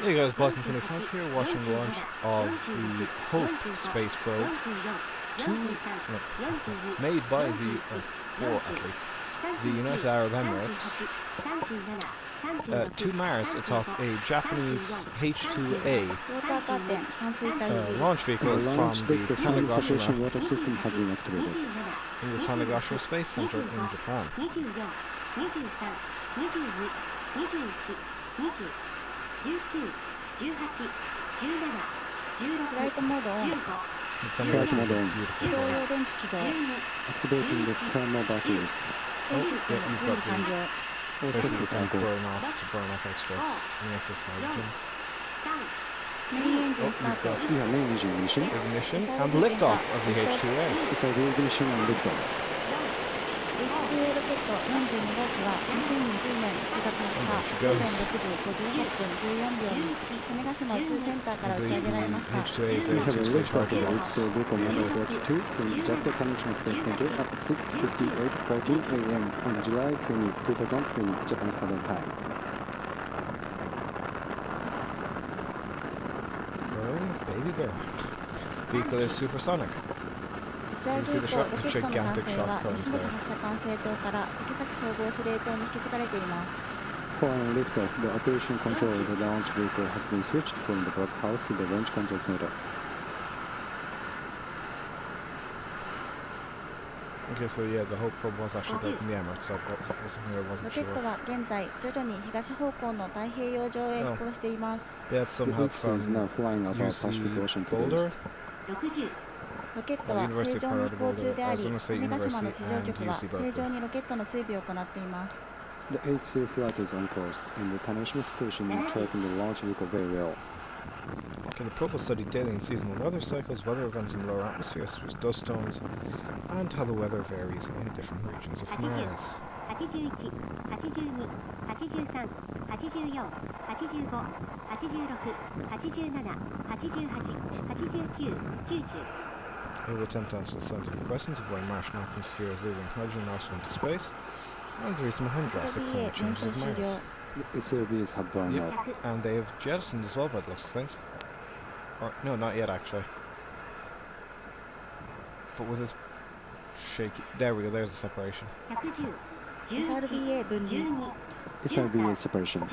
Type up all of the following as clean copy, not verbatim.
Hey guys, Balkan 25 here, watching the launch of the Hope space probe, made by for at least, the United Arab Emirates, to Mars atop a Japanese H-2A launch vehicle from the Tanegashima water system has been activated. From the Tanegashima Space Center in Japan. Flight mode on. The Tanegashima is a beautiful place. Activating the thermal batteries. Oh, yeah, you've got the basically kind of burn off excess and excess hydrogen. You've got main engine ignition. Ignition and liftoff of the H-2A. So the ignition and liftoff. And there she goes. I believe the H-2A is a two-stage hydrogen box. Vehicle number 42 from JAXA International Space Center at 6:58:14 a.m. on July 20, 2020, Japan Standard Time. Burn, baby burn. Vehicle is supersonic. You see the shot, the gigantic shock cones there. Following liftoff, the operation control of the launch vehicle has been switched from the blockhouse to the launch control center. Okay, so yeah, the Hope probe was actually built in the Emirates. That was something I wasn't sure. They had some help from UC Boulder. University of Colorado Boulder. Arizona State University and UC Berkeley. The H-2A flight is on course, and the Tanegashima station is tracking the launch vehicle very well. Okay, the probe will study daily and seasonal weather cycles, weather events in the lower atmosphere, such as dust storms, and how the weather varies in different regions of Mars. It will attempt to answer the scientific questions of why Martian atmosphere is losing hydrogen out into space, and the reason behind drastic climate changes of Mars. The SLBs have burned out. And they have jettisoned as well by the looks of things. Or, no, not yet actually. But with this shaky... There we go, there's the separation. SRBA separation.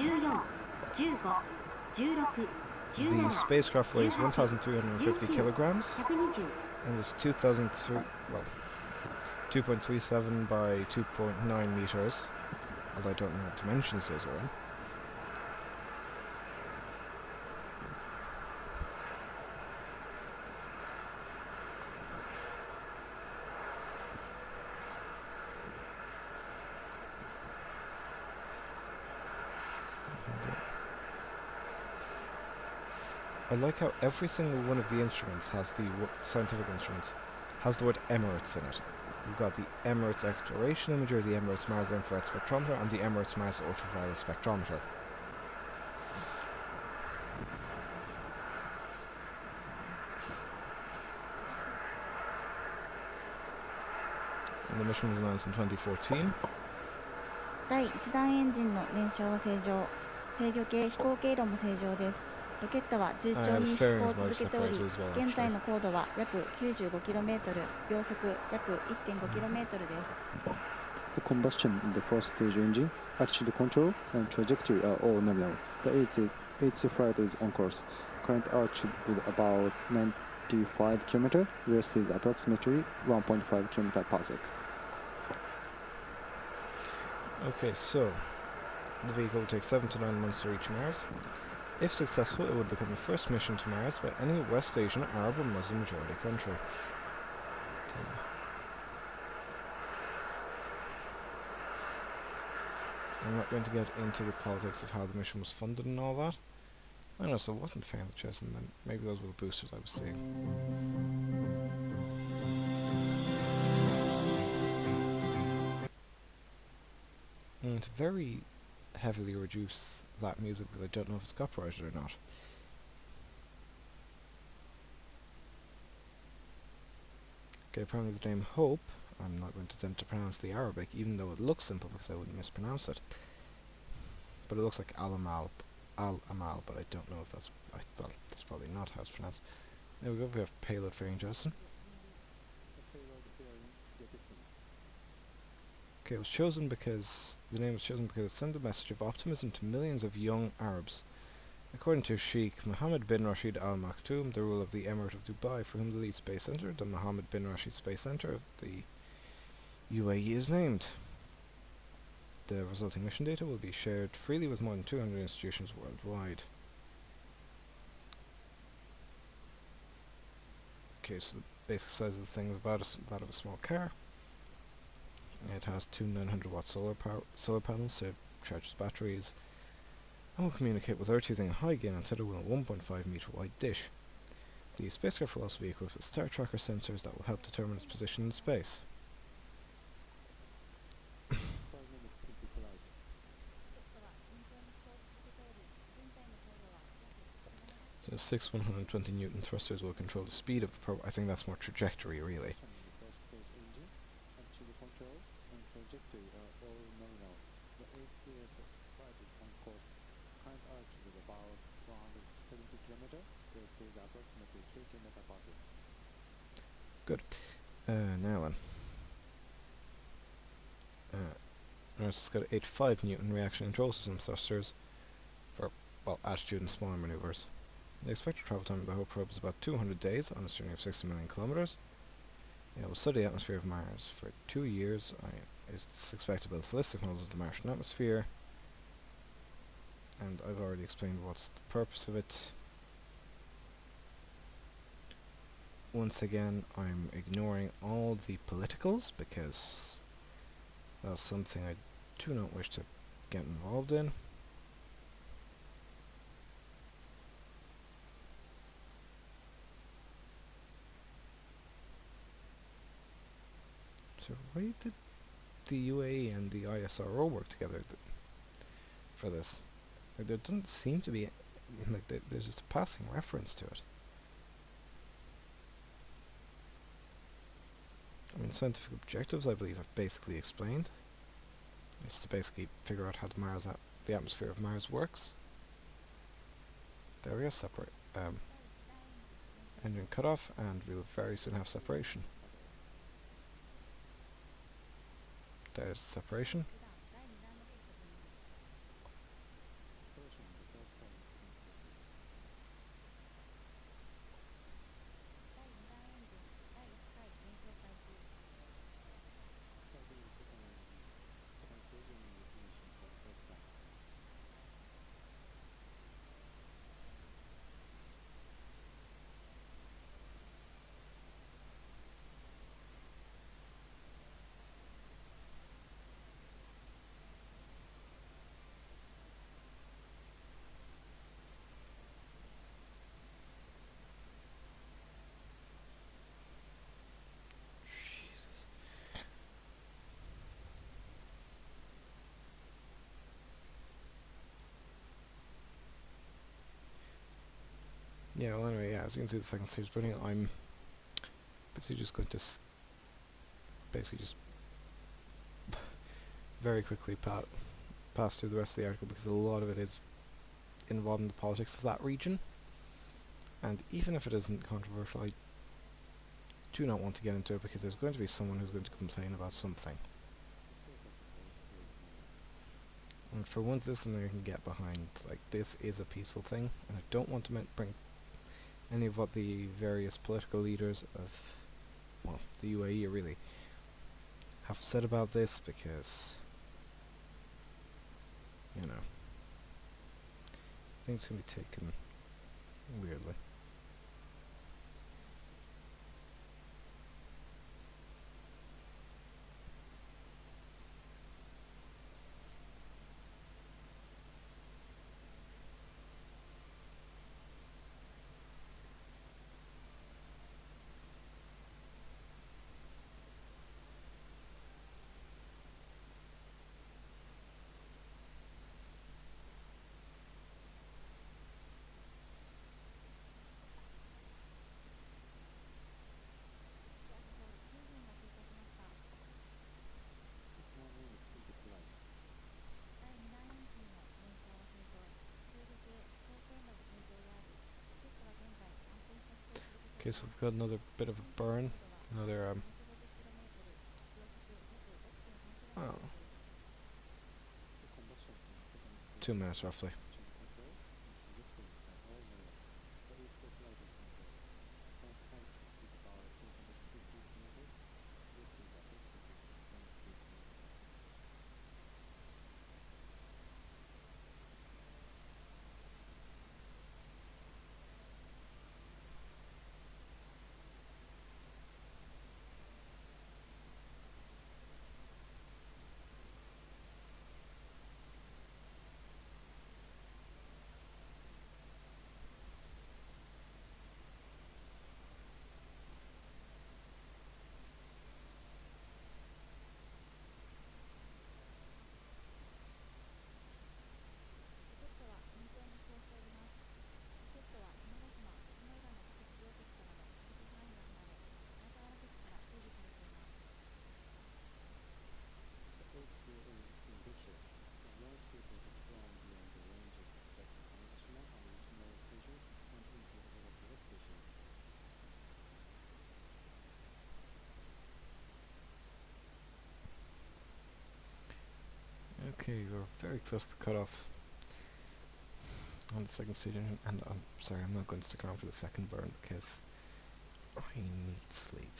The spacecraft weighs 1,350 kilograms. And it's 2.37 by 2.9 meters. Although I don't know what dimensions those are in. I like how every single one of the instruments has the scientific instruments has the word Emirates in it. We've got the Emirates Exploration Imager, the Emirates Mars Infrared Spectrometer, and the Emirates Mars Ultraviolet Spectrometer. And the mission was announced in 2014. And it's fair as well separated as well, actually. The combustion in the first stage engine, attitude control, and trajectory are all nominal. The H-2 flight is on course. Current altitude is about 95 km, rest is approximately 1.5 km per sec. Okay, so the vehicle will take 7 to 9 months to reach Mars. If successful, it would become the first mission to Mars by any West Asian, Arab or Muslim majority country. Okay. I'm not going to get into the politics of how the mission was funded and all that. I know, so it wasn't fair to chess, and then maybe those were the boosters I was seeing. And to very heavily reduce that music because I don't know if it's copyrighted or not. Okay, apparently the name Hope, I'm not going to attempt to pronounce the Arabic, even though it looks simple because I wouldn't mispronounce it. But it looks like Al Amal, but I don't know if that's well, that's probably not how it's pronounced. There we go. We have payload fairing Jettison. The payload bearing jettison. Okay, it was chosen because the name was chosen because it sent a message of optimism to millions of young Arabs. According to Sheikh Mohammed bin Rashid Al Maktoum, the ruler of the Emirate of Dubai, for whom the lead space center, the Mohammed bin Rashid Space Center of the UAE, is named. The resulting mission data will be shared freely with more than 200 institutions worldwide. Okay, so the basic size of the thing is about that of a small car. It has two 900-watt solar panels to charge its batteries, and will communicate with Earth using a high-gain antenna with a 1.5-meter wide dish. The spacecraft will also be equipped with star tracker sensors that will help determine its position in space. 5 minutes into flight. So 6 120 Newton thrusters will control the speed of the probe. I think that's more trajectory, really. The first stage engine, altitude control, and trajectory are all nominal. The H-2A flight is on course. Current altitude is about 170 km. The speed is approximately 3 km per second. Good. Now then. It's got 85 Newton reaction control system thrusters for, well, attitude and smaller maneuvers. The expected travel time of the whole probe is about 200 days on a journey of 60 million kilometers. It will study the atmosphere of Mars for 2 years. It's expected to build holistic models of the Martian atmosphere. And I've already explained what's the purpose of it. Once again, I'm ignoring all the politicals because that's something I do not wish to get involved in. So why did the UAE and the ISRO work together for this? Like, there doesn't seem to be, like, there's just a passing reference to it. I mean, scientific objectives, I believe, I've basically explained. It's to basically figure out how the atmosphere of Mars works. There we go, separate. Engine cutoff, and we'll very soon have separation. There's separation. Separation the first time is considered. Starting the second engine. Conclusion will finish for the first time. Yeah, well anyway, yeah, as you can see the second stage burning, I'm basically just going to basically just very quickly pass through the rest of the article because a lot of it is involved in the politics of that region. And even if it isn't controversial, I do not want to get into it because there's going to be someone who's going to complain about something. The status of H-2A is known. And for once this something I can get behind, like, this is a peaceful thing, and I don't want to bring any of what the various political leaders of, well, the UAE really have said about this because, you know, things can be taken weirdly. Okay, so we've got another bit of a burn. Another, oh, The combustion in the second stage 2 minutes roughly. engine control and trajectory are all normal. The H-2A flight is on course. Current height is about 250 meters. Cruise speed approximately 6.3 kilometers per second. The H-2A is in good shape. The launch vehicle has flown beyond the range of expected conventional and routine operations and into the orbital station. Okay, we're very close to cut off on the second stage engine, and I'm sorry, I'm not going to stick around for the second burn because I need sleep.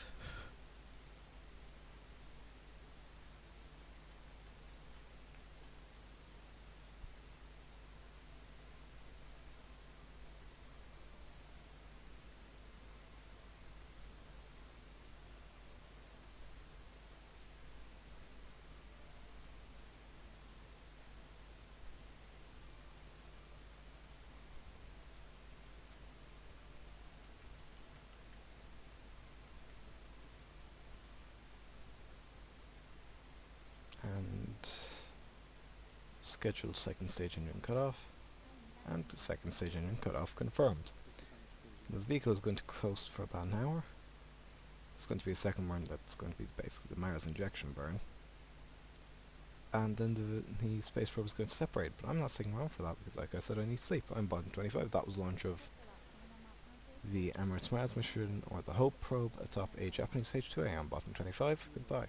And scheduled second stage engine cutoff, and the second stage engine cutoff confirmed. The second stage The is vehicle is going to coast for about an hour. It's going to be a second burn that's going to be basically the Mars injection burn. And then the space probe is going to separate, but I'm not sticking around for that because, like I said, I need sleep. I'm bottom 25. That was launch of the Emirates Mars mission, or the Hope probe atop a Japanese H-2A. I'm bottom 25. Goodbye.